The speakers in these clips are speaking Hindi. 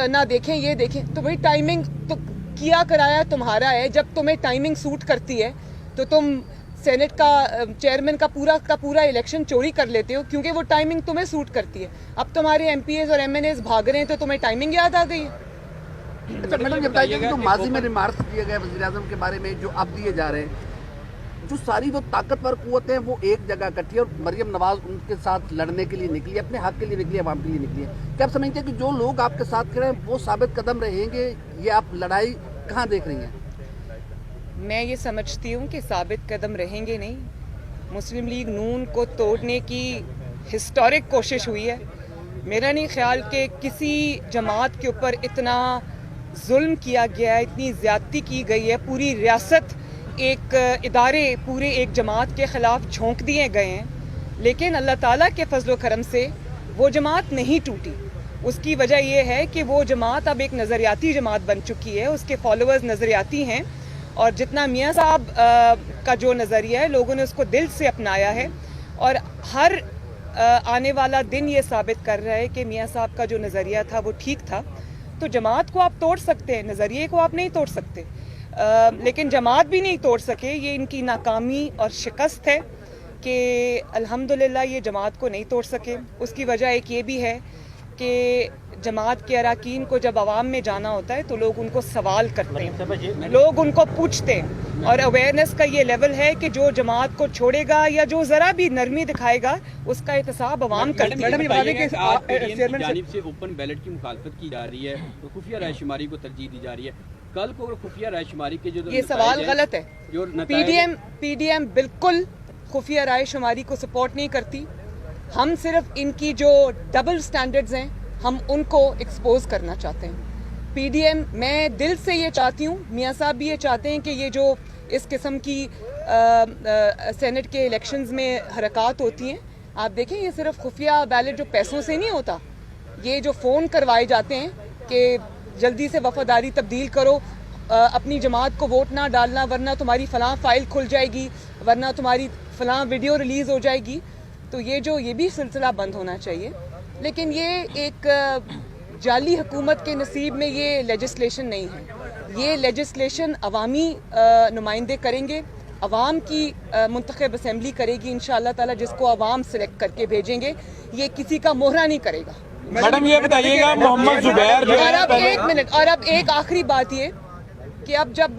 ना देखें ये देखें, तो भाई टाइमिंग तो किया कराया तुम्हारा है। जब तुम्हें टाइमिंग सूट करती है तो तुम सेनेट का चेयरमैन का पूरा इलेक्शन चोरी कर लेते हो, क्योंकि वो टाइमिंग तुम्हें सूट करती है। अब तुम्हारे एमपीएस और एमएनएस भाग रहे हैं तो तुम्हें टाइमिंग याद आ गई है। अच्छा मैडम, ये बताइए कि जो माजी में रिमार्क्स दिए गए वज़ीर आज़म के बारे में, जो अब दिए जा रहे हैं, जो सारी जो ताकतवर कुव्वतें हैं वो एक जगह इकट्ठी है और मरियम नवाज उनके साथ लड़ने के लिए निकली, अपने हक के लिए निकली, अवाम के लिए निकली है। क्या आप समझते हैं कि जो लोग आपके साथ खड़े हैं वो साबित कदम रहेंगे? ये आप लड़ाई कहाँ देख रही हैं? मैं ये समझती हूँ कि साबित कदम रहेंगे नहीं। मुस्लिम लीग नून को तोड़ने की हिस्टोरिक कोशिश हुई है। मेरा नहीं ख्याल कि किसी जमात के ऊपर इतना जुल्म किया गया है, इतनी ज़्यादती की गई है। पूरी रियासत एक इदारे पूरे एक जमात के ख़िलाफ़ झोंक दिए गए हैं, लेकिन अल्लाह ताला के फजलो करम से वो जमात नहीं टूटी। उसकी वजह यह है कि वो जमात अब एक नज़रियाती जमात बन चुकी है, उसके फॉलोअर्स नज़रियाती हैं, और जितना मियाँ साहब का जो नज़रिया है लोगों ने उसको दिल से अपनाया है। और हर आने वाला दिन ये साबित कर रहा है कि मियाँ साहब का जो नज़रिया था वो ठीक था। तो जमात को आप तोड़ सकते हैं, नज़रिए को आप नहीं तोड़ सकते, लेकिन जमात भी नहीं तोड़ सके। ये इनकी नाकामी और शिकस्त है कि अल्हम्दुलिल्लाह ये जमात को नहीं तोड़ सके। उसकी वजह एक ये भी है कि जमात के अरकान को जब आवाम में जाना होता है तो लोग उनको सवाल करते हैं, लोग उनको पूछते हैं, और अवेयरनेस का ये लेवल है कि जो जमात को छोड़ेगा या जो जरा भी नरमी दिखाएगा उसका एहतसाब आवाम करती है। मैडम, जानिब से ओपन बैलेट की मुखालफत की जा रही है तो खुफिया रायशुमारी को तरजीह दी जा रही है। कल को खुफिया रायशुमारी के जो ये सवाल गलत है। पीडीएम बिल्कुल खुफिया रायशुमारी को सपोर्ट नहीं करती। हम सिर्फ इनकी जो डबल स्टैंडर्ड्स हैं हम उनको एक्सपोज करना चाहते हैं। पीडीएम, मैं दिल से ये चाहती हूँ, मियाँ साहब भी ये चाहते हैं कि ये जो इस किस्म की सेनेट के इलेक्शंस में हरकत होती हैं, आप देखें ये सिर्फ खुफिया बैलेट जो पैसों से नहीं होता, ये जो फ़ोन करवाए जाते हैं कि जल्दी से वफादारी तब्दील करो, अपनी जमात को वोट ना डालना वरना तुम्हारी फ़लाँ फ़ाइल खुल जाएगी, वरना तुम्हारी फ़लाँ वीडियो रिलीज़ हो जाएगी। तो ये भी सिलसिला बंद होना चाहिए। लेकिन ये एक जाली हुकूमत के नसीब में ये लेजिस्लेशन नहीं है। ये लेजिस्लेशन अवामी नुमाइंदे करेंगे, अवाम की मुंतखब असम्बली करेगी इंशाअल्लाह ताला, जिसको अवाम सेलेक्ट करके भेजेंगे। ये किसी का मोहरा नहीं करेगा। मैडम ये बताइएगा, मोहम्मद जुबैर जो और अब एक मिनट, और अब एक आखिरी बात ये कि अब जब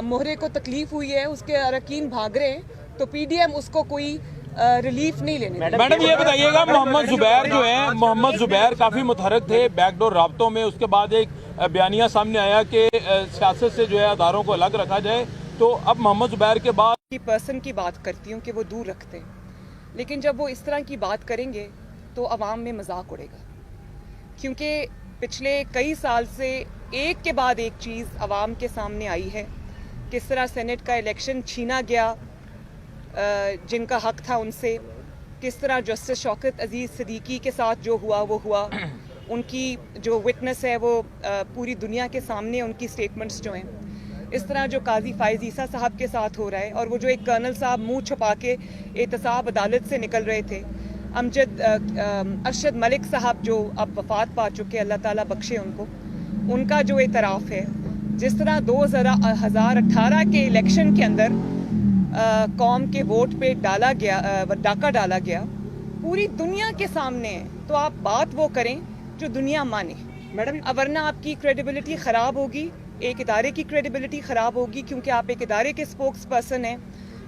मोहरे को तकलीफ हुई है, उसके अरकान भाग रहे हैं, तो पीडीएम उसको कोई रिलीफ नहीं लेने। मैडम ये बताइएगा, मोहम्मद जुबैर जो है, मोहम्मद जुबैर काफी मुतहरक थे बैकडोर राब्तों में। उसके बाद एक बयानिया सामने आया कि सियासत से जो है अदारों को अलग रखा जाए। तो अब मोहम्मद जुबैर के बाद की पर्सन की बात करती हूँ कि वो दूर रखते हैं, लेकिन जब वो इस तरह की बात करेंगे तो अवाम में मजाक उड़ेगा, क्योंकि पिछले कई साल से एक के बाद एक चीज़ अवाम के सामने आई है। किस तरह सेनेट का इलेक्शन छीना गया जिनका हक था उनसे, किस तरह जस्टिस शौकत अजीज़ सिद्दीकी के साथ जो हुआ वो हुआ, उनकी जो विटनेस है वो पूरी दुनिया के सामने उनकी स्टेटमेंट्स जो हैं, इस तरह जो काजी फायज़ ईसा साहब के साथ हो रहा है, और वो जो एक कर्नल साहब मुंह छुपा के एहतसाब अदालत से निकल रहे थे, अरशद मलिक साहब जो अब वफात पा चुके, अल्लाह ताला बख्शे उनको, उनका जो एतराफ़ है, जिस तरह 2018 के इलेक्शन के अंदर कौम के वोट पे डाका डाला गया, पूरी दुनिया के सामने है। तो आप बात वो करें जो दुनिया माने मैडम, वरना आपकी क्रेडिबिलिटी ख़राब होगी, एक इदारे की क्रेडिबिलिटी ख़राब होगी, क्योंकि आप एक इदारे के स्पोक्स पर्सन हैं,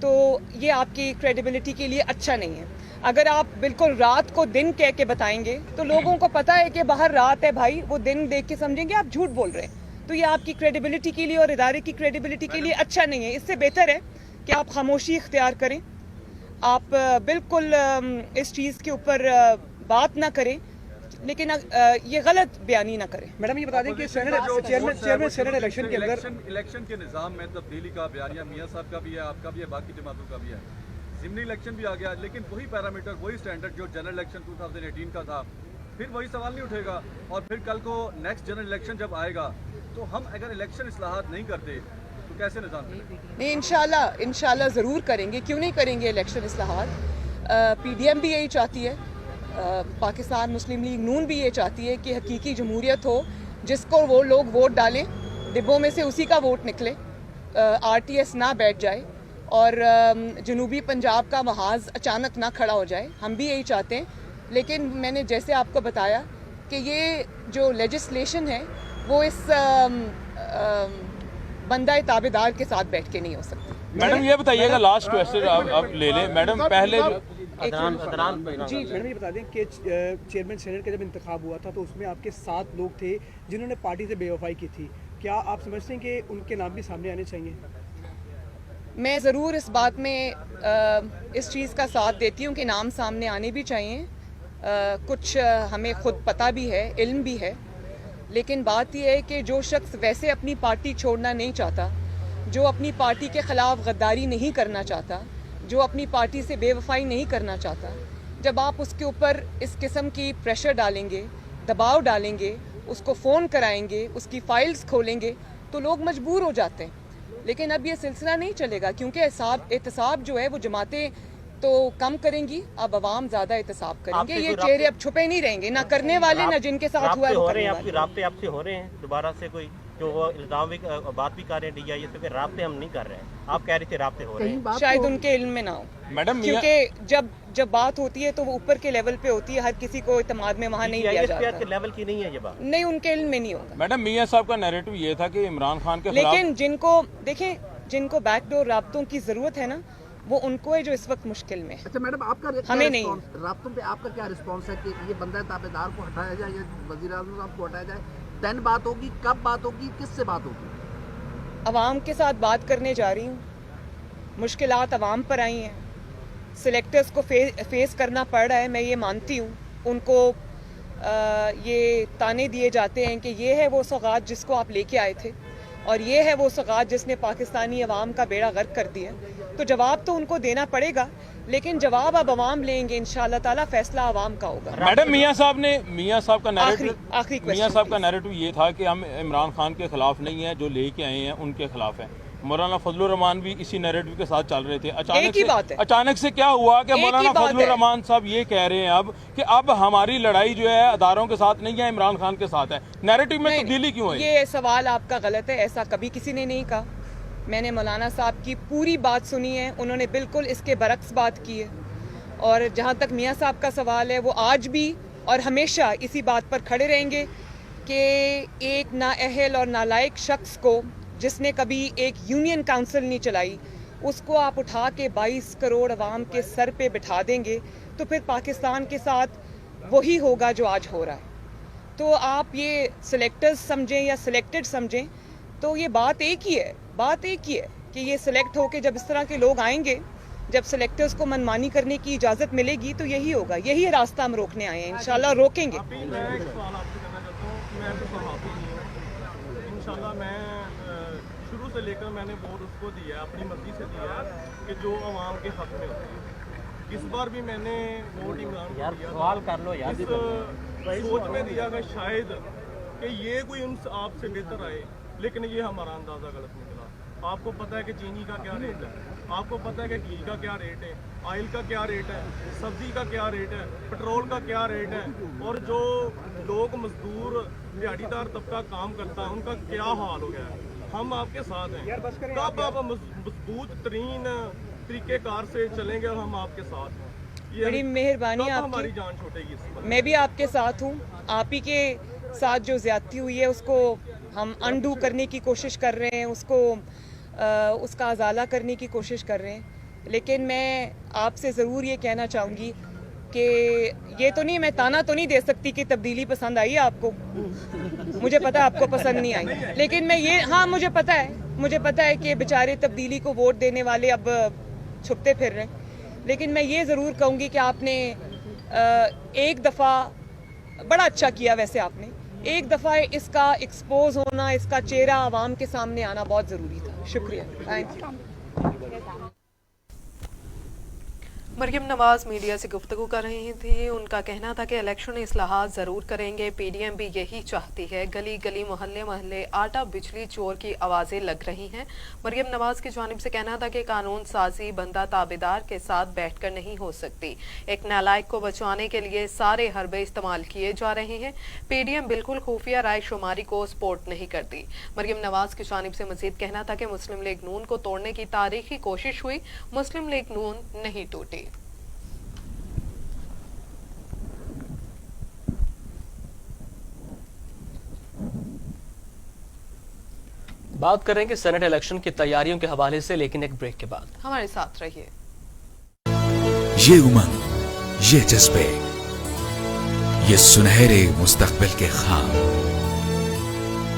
तो ये आपकी क्रेडिबिलिटी के लिए अच्छा नहीं है। अगर आप बिल्कुल रात को दिन कह के बताएंगे तो लोगों को पता है कि बाहर रात है भाई, वो दिन देख के समझेंगे आप झूठ बोल रहे हैं। तो ये आपकी क्रेडिबिलिटी के लिए और इदारे की क्रेडिबिलिटी के लिए अच्छा नहीं है। इससे बेहतर है कि आप खामोशी इख्तियार करें, आप बिल्कुल इस चीज़ के ऊपर बात ना करें, लेकिन ये गलत बयानी ना करें। मैडम ये बता दें कि चेयरमैन सेनेट इलेक्शन के अंदर इलेक्शन के निज़ाम में तब्दीली का बयानिया मियाँ साहब का भी है, आपका भी है, बाकी जमातों का भी है। ज़िमनी इलेक्शन भी आ गया, लेकिन वही पैरामीटर, वही स्टैंडर्ड जो जनरल इलेक्शन 2018 का था, फिर वही सवाल नहीं उठेगा। और फिर कल को नेक्स्ट जनरल इलेक्शन जब आएगा तो हम अगर इलेक्शन इस्लाहात नहीं करते तो कैसे निज़ाम नहीं, इंशाल्लाह ज़रूर करेंगे, क्यों नहीं करेंगे इलेक्शन इस्लाहात। पीडीएम भी यही चाहती है पाकिस्तान मुस्लिम लीग नून भी ये चाहती है कि हकीकी जमहूरियत हो, जिसको वो लोग वोट डालें, डिब्बों में से उसी का वोट निकले, RTS ना बैठ जाए और जनूबी पंजाब का महाज अचानक ना खड़ा हो जाए। हम भी यही चाहते हैं, लेकिन मैंने जैसे आपको बताया कि ये जो लेजिस्लेशन है वो इस बंदा ताबेदार के साथ बैठ के नहीं हो सकती। मैडम ये बताइएगा, लास्ट क्वेश्चन आप ले लें मैडम। पहले जी मैडम ये बता दें कि चेयरमैन सेनेट का जब इंतखाब हुआ था तो उसमें आपके 7 लोग थे जिन्होंने पार्टी से बेवफाई की थी। क्या आप समझते हैं कि उनके नाम भी सामने आने चाहिए? मैं ज़रूर इस बात में इस चीज़ का साथ देती हूँ कि नाम सामने आने भी चाहिए। कुछ हमें खुद पता भी है, इल्म भी है, लेकिन बात यह है कि जो शख्स वैसे अपनी पार्टी छोड़ना नहीं चाहता, जो अपनी पार्टी के ख़िलाफ़ गद्दारी नहीं करना चाहता, जो अपनी पार्टी से बेवफाई नहीं करना चाहता, जब आप उसके ऊपर इस किस्म की प्रेशर डालेंगे, दबाव डालेंगे, उसको फ़ोन कराएंगे, उसकी फ़ाइल्स खोलेंगे, तो लोग मजबूर हो जाते हैं। लेकिन अब ये सिलसिला नहीं चलेगा, क्योंकि एहतसाब जो है वो जमातें तो कम करेंगी, अब अवाम ज़्यादा एहतसाब करेंगे। ये चेहरे अब छुपे नहीं रहेंगे, ना करने वाले ना जिनके साथ हुआ है वो करने वाले। राब्ते आपसे हो रहे हैं दोबारा से कोई जो वो इल्जाम भी बात भी कर रहे हैं DIA से कि राब्ते हम नहीं कर रहे हैं, आप कह रहे थे राब्ते हो रहे हैं, शायद उनके इल्म में ना हो मैडम, क्योंकि जब बात होती है तो वो ऊपर के लेवल पे होती है, हर किसी को इत्मीनान में वहाँ नहीं दिया जाता। के लेवल की नहीं है ये बात। नहीं, उनके इल्म में नहीं होगा। मैडम मियां साहब का नैरेटिव ये था कि इमरान खान के खिलाफ, लेकिन जिनको बैकडोर राब्तों की जरूरत है ना, वो उनको है जो इस वक्त मुश्किल में है। अच्छा मैडम, आपका हमें नहीं। राब्तों पे आपका क्या रिस्पॉन्स है कि ये बंदा ताबेदार को हटाया जाए या वज़ीर आज़म साहब को हटाया जाए? देन बात होगी, कब बात होगी, किससे बात होगी? अवाम के साथ बात करने जा रही हूँ। मुश्किलात अवाम पर आई हैं, सिलेक्टर्स को फेस करना पड़ रहा है, मैं ये मानती हूँ। उनको ये ताने दिए जाते हैं कि ये है वो सौगात जिसको आप लेके आए थे, और ये है वो सौगात जिसने पाकिस्तानी अवाम का बेड़ा गर्क कर दिया। तो जवाब तो उनको देना पड़ेगा, लेकिन जवाब अब अवाम लेंगे, इंशाअल्लाह ताला फैसला अवाम का होगा। मैडम मियां साहब का नैरेटिव ये था कि हम इमरान खान के खिलाफ नहीं है, जो लेके आए हैं उनके खिलाफ है। मौलाना फजलुर रहमान भी इसी नैरेटिव के साथ चल रहे थे। अचानक से क्या हुआ कि मौलाना फजलुर रहमान साहब ये कह रहे हैं अब कि अब हमारी लड़ाई जो है अदारों के साथ नहीं है, इमरान खान के साथ है। नैरेटिव में तब्दीली क्यों है? ये सवाल आपका गलत है, ऐसा कभी किसी ने नहीं कहा। मैंने मौलाना साहब की पूरी बात सुनी है, उन्होंने बिल्कुल इसके बरक्स बात की है। और जहाँ तक मियाँ साहब का सवाल है, वो आज भी और हमेशा इसी बात पर खड़े रहेंगे कि एक नाअहल और नालायक शख्स को, जिसने कभी एक यूनियन काउंसिल नहीं चलाई, उसको आप उठा के 22 करोड़ अवाम के सर पे बिठा देंगे तो फिर पाकिस्तान के साथ वही होगा जो आज हो रहा है। तो आप ये सिलेक्टर्स समझें या सिलेक्टेड समझें, तो ये बात एक ही है कि ये सिलेक्ट होके जब इस तरह के लोग आएंगे, जब सिलेक्टर्स को मनमानी करने की इजाज़त मिलेगी तो यही होगा, यही रास्ता हम रोकने आए हैं, इंशाल्लाह रोकेंगे। शुरू से लेकर मैंने वोट उसको दिया, अपनी मर्जी से दिया कि जो आवाम के हक में होती है। इस बार भी मैंने वोट इमरान को दिया, सवाल कर लो यार, इस सोच में दिया कि शायद कि ये कोई उन आपसे बेहतर आए, लेकिन ये हमारा अंदाज़ा गलत निकला। आपको पता है कि चीनी का क्या रेट है, आपको पता है कि घी का क्या रेट है, ऑयल का क्या रेट है, सब्जी का क्या रेट है, पेट्रोल का क्या रेट है, और जो लोग मजदूर दिहाड़ीदार तबका काम करता है उनका क्या हाल हो गया है। हम आपके साथ हैं, कब आप मजबूत तरीन तरीक़ेकार से चलेंगे और हम आपके साथ हैं। ये बड़ी मेहरबानी आपकी, हमारी जान छूटेगी। मैं भी आपके साथ हूँ। आप ही के साथ जो ज्यादती हुई है उसको हम अनडू करने की कोशिश कर रहे हैं, उसका अजाला करने की कोशिश कर रहे हैं। लेकिन मैं आपसे ज़रूर ये कहना चाहूँगी कि ये तो नहीं, मैं ताना तो नहीं दे सकती कि तब्दीली पसंद आई है आपको, मुझे पता है आपको पसंद नहीं आई, लेकिन मैं ये, हाँ मुझे पता है कि बेचारे तब्दीली को वोट देने वाले अब छुपते फिर रहे हैं। लेकिन मैं ये ज़रूर कहूँगी कि आपने एक दफ़ा बड़ा अच्छा किया, वैसे आपने एक दफ़ा इसका एक्सपोज होना, इसका चेहरा आवाम के सामने आना बहुत ज़रूरी था। शुक्रिया, thank you. Maryam Nawaz media से गुफ्तगू कर रही थी। उनका कहना था कि इलेक्शन इस्लाहात ज़रूर करेंगे, पीडीएम भी यही चाहती है। गली गली मोहल्ले मोहल्ले आटा बिजली चोर की आवाज़ें लग रही हैं। मरियम नवाज की जानिब से कहना था कि कानून साजी बंदा ताबेदार के साथ बैठकर नहीं हो सकती। एक नालायक को बचाने के लिए सारे हरबे इस्तेमाल किए जा रहे हैं। पीडीएम बिल्कुल खुफिया राय शुमारी को सपोर्ट नहीं करती। मरियम नवाज की जानिब से मजीद कहना था कि मुस्लिम लीग नून को तोड़ने की तारीखी कोशिश हुई, मुस्लिम लीग नून नहीं टूटी। बात करेंगे सेनेट इलेक्शन की तैयारियों के हवाले से, लेकिन एक ब्रेक के बाद। हमारे साथ रहिए। ये उमंग, ये जज्बे, ये सुनहरे मुस्तकबिल के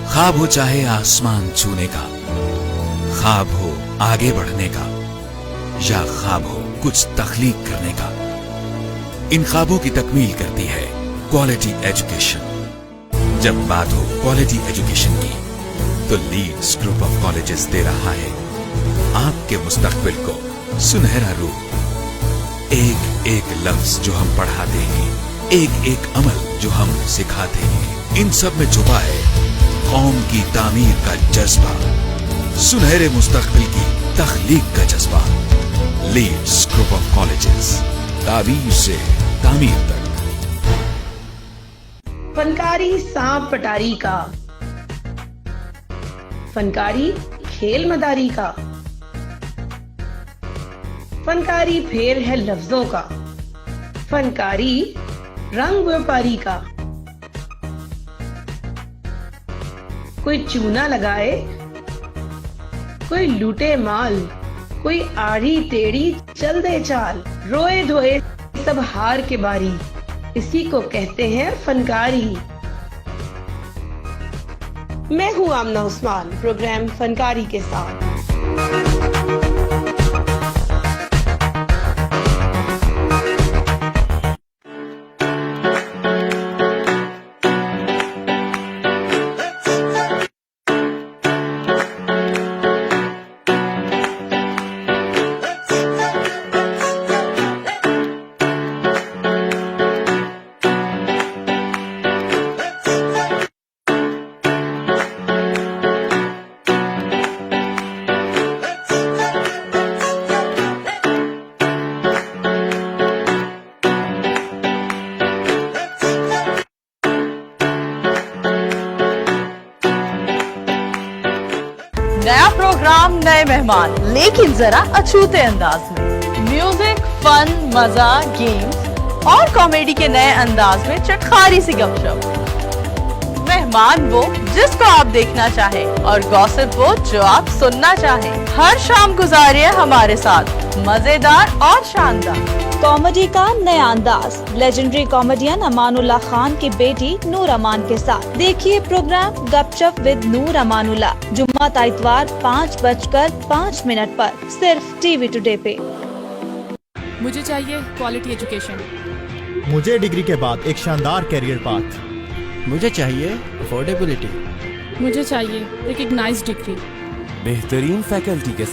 ख्वाब हो चाहे आसमान छूने का, ख्वाब हो आगे बढ़ने का, या ख्वाब हो कुछ तख्लीक करने का, इन ख्वाबों की तकमील करती है क्वालिटी एजुकेशन। जब बात हो क्वालिटी एजुकेशन की, तो लीड्स ग्रुप ऑफ कॉलेजेस दे रहा है आपके मुस्तकबिल को सुनहरा रूप। एक एक लफ्ज जो हम पढ़ाते हैं, एक एक अमल जो हम सिखाते हैं, इन सब में छुपा है कौम की तामीर का जज्बा, सुनहरे मुस्तकबिल की तख्लीक का जज्बा। लीड्स ग्रुप ऑफ कॉलेजेस, ताबीर से तामीर तक। फनकारी सांप पटारी का, फनकारी खेल मदारी का, फनकारी फेर है लफ्जों का, फनकारी रंग व्यापारी का। कोई चूना लगाए, कोई लूटे माल, कोई आड़ी टेढ़ी चल दे चाल, रोए धोए सब हार के बारी, इसी को कहते हैं फनकारी। मैं हूँ आमना उस्मान, प्रोग्राम फनकारी के साथ। नया प्रोग्राम, नए मेहमान, लेकिन जरा अछूते अंदाज में। म्यूजिक, फन, मजा, गेम्स और कॉमेडी के नए अंदाज में चटखारी सी गपशप। मेहमान वो जिसको आप देखना चाहें और गॉसिप वो जो आप सुनना चाहें। हर शाम गुजारिए हमारे साथ मजेदार और शानदार कॉमेडी का नया अंदाज। लेजेंडरी कॉमेडियन अमानुल्लाह खान की बेटी नूर अमान के साथ देखिए प्रोग्राम गपशप विद नूर अमानुल्लाह, जुम्मा ता इतवार 5:05 पर, सिर्फ टीवी टुडे पे। मुझे चाहिए क्वालिटी एजुकेशन, मुझे डिग्री के बाद एक शानदार करियर पाथ, मुझे चाहिए अफोर्डेबिलिटी, मुझे चाहिए रिकग्नाइज्ड डिग्री, बेहतरीन फैकल्टी के